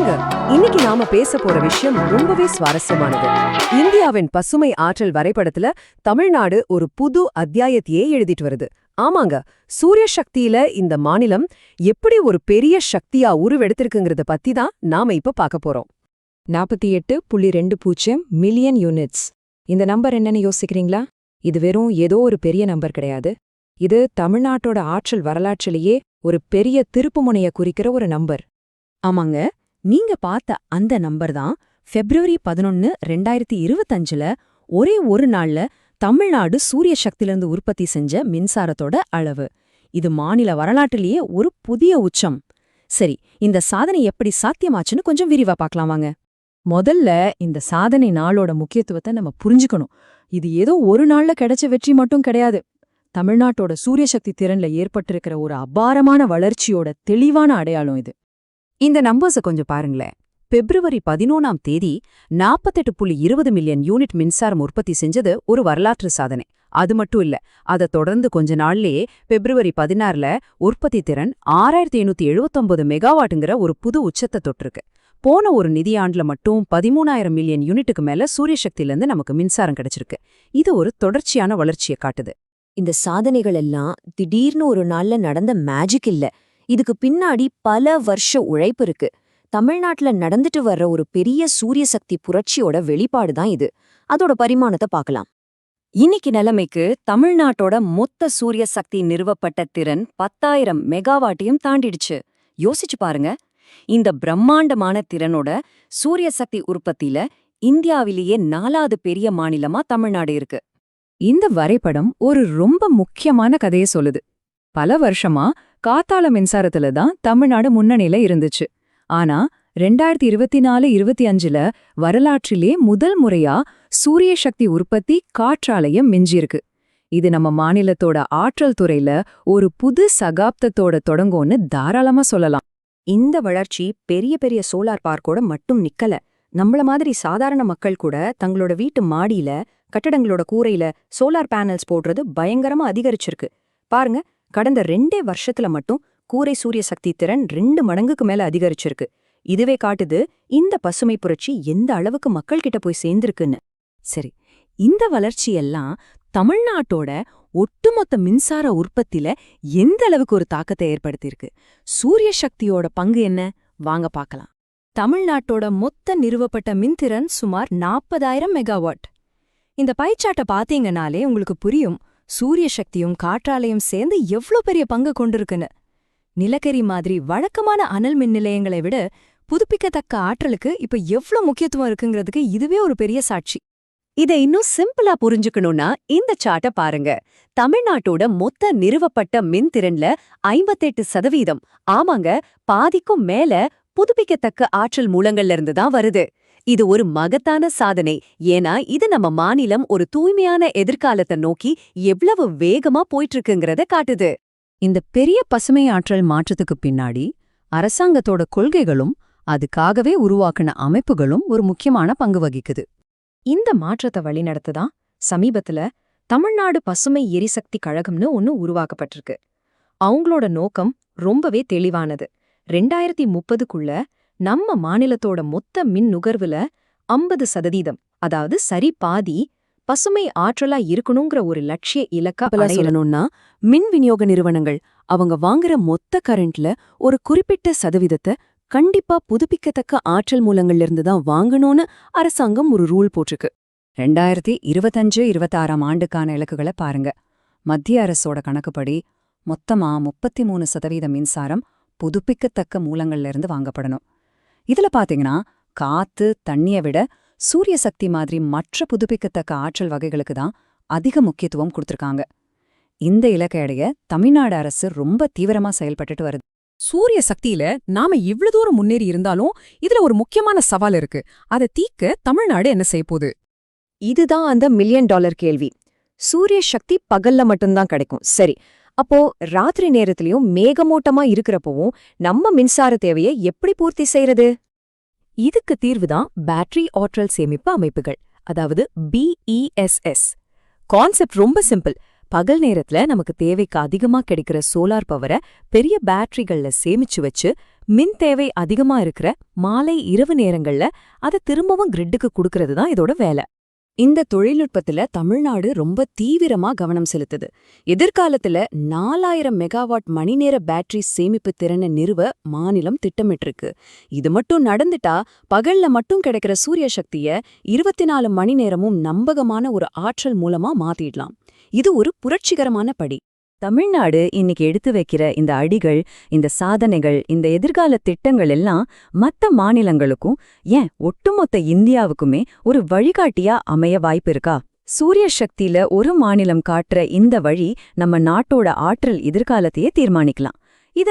வாங்க, இன்னைக்கு நாம பேச போற விஷயம் ரொம்பவே சுவாரஸ்யமானது. இந்தியாவின் பசுமை ஆற்றல் வரைபடத்துல தமிழ்நாடு ஒரு புது அத்தியாயத்தையே எழுதிட்டு வருது. ஆமாங்க, சூரிய சக்தியில இந்த மாநிலம் எப்படி ஒரு பெரிய சக்தியா உருவெடுத்திருக்குங்கிறத பத்தி தான் நாம இப்ப பார்க்க போறோம். 48.20 மில்லியன் யூனிட்ஸ். இந்த நம்பர் என்னன்னு யோசிக்கிறீங்களா? இது வெறும் ஏதோ ஒரு பெரிய நம்பர் கிடையாது. இது தமிழ்நாட்டோட ஆற்றல் வரலாற்றிலேயே ஒரு பெரிய திருப்புமுனைய குறிக்கிற ஒரு நம்பர். ஆமாங்க, நீங்க பார்த்த அந்த நம்பர் தான் February 11, 2025 ஒரே ஒரு நாள்ல தமிழ்நாடு சூரிய சக்தியிலிருந்து உற்பத்தி செஞ்ச மின்சாரத்தோட அளவு. இது மாநில வரலாற்றிலேயே ஒரு புதிய உச்சம். சரி, இந்த சாதனை எப்படி சாத்தியமாச்சுன்னு கொஞ்சம் விரிவா பார்க்கலாம் வாங்க. முதல்ல இந்த சாதனை நாளோட முக்கியத்துவத்தை நம்ம புரிஞ்சுக்கணும். இது ஏதோ ஒரு நாள்ல கிடைச்ச வெற்றி மட்டும் கிடையாது. தமிழ்நாட்டோட சூரிய சக்தி திறன்ல ஏற்பட்டிருக்கிற ஒரு அபாரமான வளர்ச்சியோட தெளிவான அடையாளம் இது. இந்த நம்பர்ஸ கொஞ்சம் பாருங்களேன். February 11 48.20 மில்லியன் யூனிட் மின்சாரம் உற்பத்தி செஞ்சது ஒரு வரலாற்று சாதனை. அது மட்டும் இல்ல, அதை தொடர்ந்து கொஞ்ச நாள்லயே February 16 உற்பத்தி திறன் 6579 மெகாவாட்டுங்கிற ஒரு புது உச்சத்தை தொட்டிருக்கு. போன ஒரு நிதியாண்டுல மட்டும் 13,000 மில்லியன் யூனிட்டுக்கு மேல சூரிய சக்தியிலிருந்து நமக்கு மின்சாரம் கிடைச்சிருக்கு. இது ஒரு தொடர்ச்சியான வளர்ச்சியை காட்டுது. இந்த சாதனைகள் எல்லாம் திடீர்னு ஒரு நாள்ல நடந்த மேஜிக் இல்ல. இதுக்கு பின்னாடி பல வருஷ உழைப்பு இருக்கு. தமிழ்நாட்டுல நடந்துட்டு வர்ற ஒரு பெரிய சூரிய சக்தி புரட்சியோட வெளிப்பாடுதான் இது. அதோட பரிமாணத்தை பார்க்கலாம். இன்னைக்கு நிலைமைக்கு தமிழ்நாட்டோட மொத்த சூரிய சக்தி நிறுவப்பட்ட திறன் 10,000 மெகாவாட்டையும் தாண்டிடுச்சு. யோசிச்சு பாருங்க, இந்த பிரம்மாண்டமான திறனோட சூரிய சக்தி உற்பத்தியில இந்தியாவிலேயே 4வது பெரிய மாநிலமா தமிழ்நாடு இருக்கு. இந்த வரைபடம் ஒரு ரொம்ப முக்கியமான கதையை சொல்லுது. பல வருஷமா காத்தால மின்சாரத்துல தான் தமிழ்நாடு முன்னணியில இருந்துச்சு. ஆனா 2024-25 வரலாற்றிலே முதல் முறையா சூரிய சக்தி உற்பத்தி காற்றாலயம் மிஞ்சிருக்கு. இது நம்ம மாநிலத்தோட ஆற்றல் துறையில ஒரு புது சகாப்தத்தோட தொடங்கோன்னு தாராளமா சொல்லலாம். இந்த வளர்ச்சி பெரிய பெரிய சோலார் பார்க்கோட மட்டும் நிக்கல. நம்மள மாதிரி சாதாரண மக்கள் கூட தங்களோட வீட்டு மாடியில, கட்டடங்களோட கூரையில சோலார் பேனல்ஸ் போடுறது பயங்கரமா அதிகரிச்சிருக்கு. பாருங்க, கடந்த 2 வருஷத்துல மட்டும் கூரை சூரிய சக்தி திறன் 2 மடங்குக்கு மேல அதிகரிச்சிருக்கு. இதுவே காட்டுது இந்த பசுமை புரட்சி எந்த அளவுக்கு மக்கள் கிட்ட போய் சேர்ந்திருக்குன்னு. சரி, இந்த வளர்ச்சியெல்லாம் தமிழ்நாட்டோட ஒட்டுமொத்த மின்சார உற்பத்தியில எந்த அளவுக்கு ஒரு தாக்கத்தை ஏற்படுத்தியிருக்கு? சூரிய சக்தியோட பங்கு என்ன? வாங்க பார்க்கலாம். தமிழ்நாட்டோட மொத்த நிறுவப்பட்ட மின்திறன் சுமார் 40,000 மெகாவாட். இந்த பைச்சாட்டை பாத்தீங்கனாலே உங்களுக்கு புரியும், சூரிய சக்தியும் காற்றாலையும் சேர்ந்து எவ்ளோ பெரிய பங்கு கொண்டிருக்குன்னு. நிலக்கரி மாதிரி வழக்கமான அனல் மின் நிலையங்களை விட புதுப்பிக்கத்தக்க ஆற்றலுக்கு இப்ப எவ்ளோ முக்கியத்துவம் இருக்குங்கிறதுக்கு இதுவே ஒரு பெரிய சாட்சி. இதை இன்னும் சிம்பிளா புரிஞ்சுக்கணும்னா இந்த சார்ட்ட பாருங்க. தமிழ்நாட்டோட மொத்த நிறுவப்பட்ட மின்திறன்ல 58%, ஆமாங்க, பாதிக்கும் மேல புதுப்பிக்கத்தக்க ஆற்றல் மூலங்கள்ல இருந்து தான் வருது. இது ஒரு மகத்தான சாதனை. ஏன்னா இது நம்ம மாநிலம் ஒரு தூய்மையான எதிர்காலத்தை நோக்கி எவ்வளவு வேகமா போயிட்டு இருக்குங்கிறத காட்டுது. இந்த பெரிய பசுமை ஆற்றல் மாற்றத்துக்கு பின்னாடி அரசாங்கத்தோட கொள்கைகளும் அதுக்காகவே உருவாக்கின அமைப்புகளும் ஒரு முக்கியமான பங்கு வகிக்குது. இந்த மாற்றத்தை வழிநடத்துதான் சமீபத்துல தமிழ்நாடு பசுமை எரிசக்தி கழகம்னு ஒன்னு உருவாக்கப்பட்டிருக்கு. அவங்களோட நோக்கம் ரொம்பவே தெளிவானது. 2030க்குள்ள நம்ம மாநிலத்தோட மொத்த மின் நுகர்வுல 50%, அதாவது சரி பாதி, பசுமை ஆற்றலா இருக்கணுங்கிற ஒரு லட்சிய இலக்கா சொல்லணும்னா, மின் விநியோக நிறுவனங்கள் அவங்க வாங்குற மொத்த கரண்ட்ல ஒரு குறிப்பிட்ட சதவீதத்தை கண்டிப்பா புதுப்பிக்கத்தக்க ஆற்றல் மூலங்கள்ல இருந்து தான் வாங்கணும்னு அரசாங்கம் ஒரு ரூல் போட்டிருக்கு. 2025-26 ஆண்டுக்கான இலக்குகளை பாருங்க. மத்திய அரசோட கணக்குப்படி மொத்தமா 33% மின்சாரம் புதுப்பிக்கத்தக்க மூலங்கள்ல இருந்து வாங்கப்படணும். இதுல பாத்தீங்கன்னா, காத்து, தண்ணியை விட சூரிய சக்தி மாதிரி மற்ற புதுப்பிக்கத்தக்க ஆற்றல் வகைகளுக்கு தான் அதிக முக்கியத்துவம் கொடுத்திருக்காங்க. இந்த இலக்கையடைய தமிழ்நாடு அரசு ரொம்ப தீவிரமா செயல்பட்டுட்டு வருது. சூரிய சக்தியில நாம இவ்ளோ தூரம் முன்னேறி இருந்தாலும் இதுல ஒரு முக்கியமான சவால் இருக்கு. அதை தீர்க்க தமிழ்நாடு என்ன செய்ய போகுது? இதுதான் அந்த $1 மில்லியன் கேள்வி. சூரிய சக்தி பகல்ல மட்டும்தான் கிடைக்கும், சரி. அப்போ ராத்திரி நேரத்திலயும் மேகமூட்டமா இருக்கிறப்பவும் நம்ம மின்சார தேவையை எப்படி பூர்த்தி செய்யறது? இதுக்கு தீர்வுதான் பேட்டரி ஆற்றல் சேமிப்பு அமைப்புகள், அதாவது BESS. கான்செப்ட் ரொம்ப சிம்பிள். பகல் நேரத்துல நமக்கு தேவைக்கு அதிகமா கிடைக்கிற சோலார் பவரை பெரிய பேட்டரிகள்ல சேமிச்சு வச்சு மின் தேவை அதிகமா இருக்கிற மாலை இரவு நேரங்கள்ல அதை திரும்பவும் கிரிட்டுக்கு கொடுக்கறது தான் இதோட வேலை. இந்த தொழில்நுட்பத்துல தமிழ்நாடு ரொம்ப தீவிரமா கவனம் செலுத்துது. எதிர்காலத்துல 4000 மெகாவாட் மணிநேர பேட்டரி சேமிப்பு திறனை நிறுவ மாநிலம் திட்டமிட்டிருக்கு. இது மட்டும் நடந்துட்டா பகல்ல மட்டும் கிடைக்கிற சூரிய சக்திய 24 மணி நேரமும் நம்பகமான ஒரு ஆற்றல் மூலமா மாத்திடலாம். இது ஒரு புரட்சிகரமான படி. தமிழ்நாடு இன்னைக்கு எடுத்து வைக்கிற இந்த அடிகள், இந்த சாதனைகள், இந்த எதிர்கால திட்டங்கள் எல்லாம் மத்த மாநிலங்களுக்கும் ஏன் ஒட்டுமொத்த இந்தியாவுக்குமே ஒரு வழிகாட்டியா அமைய வாய்ப்பு இருக்கா? சூரிய சக்தியில ஒரு மாநிலம் காட்டுற இந்த வழி நம்ம நாட்டோட ஆற்றல் எதிர்காலத்தையே தீர்மானிக்கலாம். இத